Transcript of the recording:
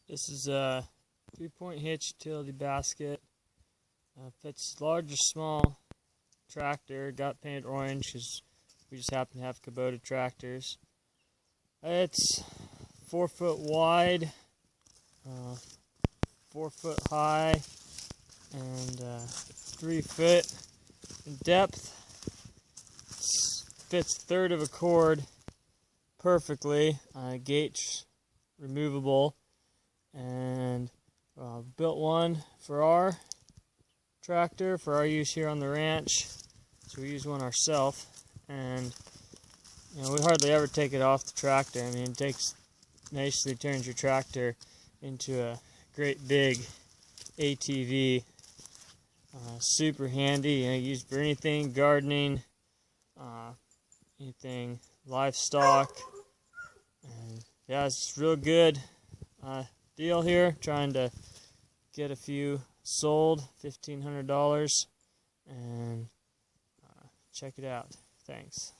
This is a 3-point hitch utility basket. Fits large or small tractor. Got painted orange because we just happen to have Kubota tractors. It's 4 foot wide, 4 foot high, and 3 foot in depth. Fits a third of a cord perfectly. Gate's removable, and built one for our tractor for our use here on the ranch. So we use one ourselves, and we hardly ever take it off the tractor. I mean, it nicely turns your tractor into a great big ATV. Super handy. Used for anything, gardening, anything livestock. And yeah, it's real good deal here. Trying to get a few sold, $1,500, and check it out. Thanks.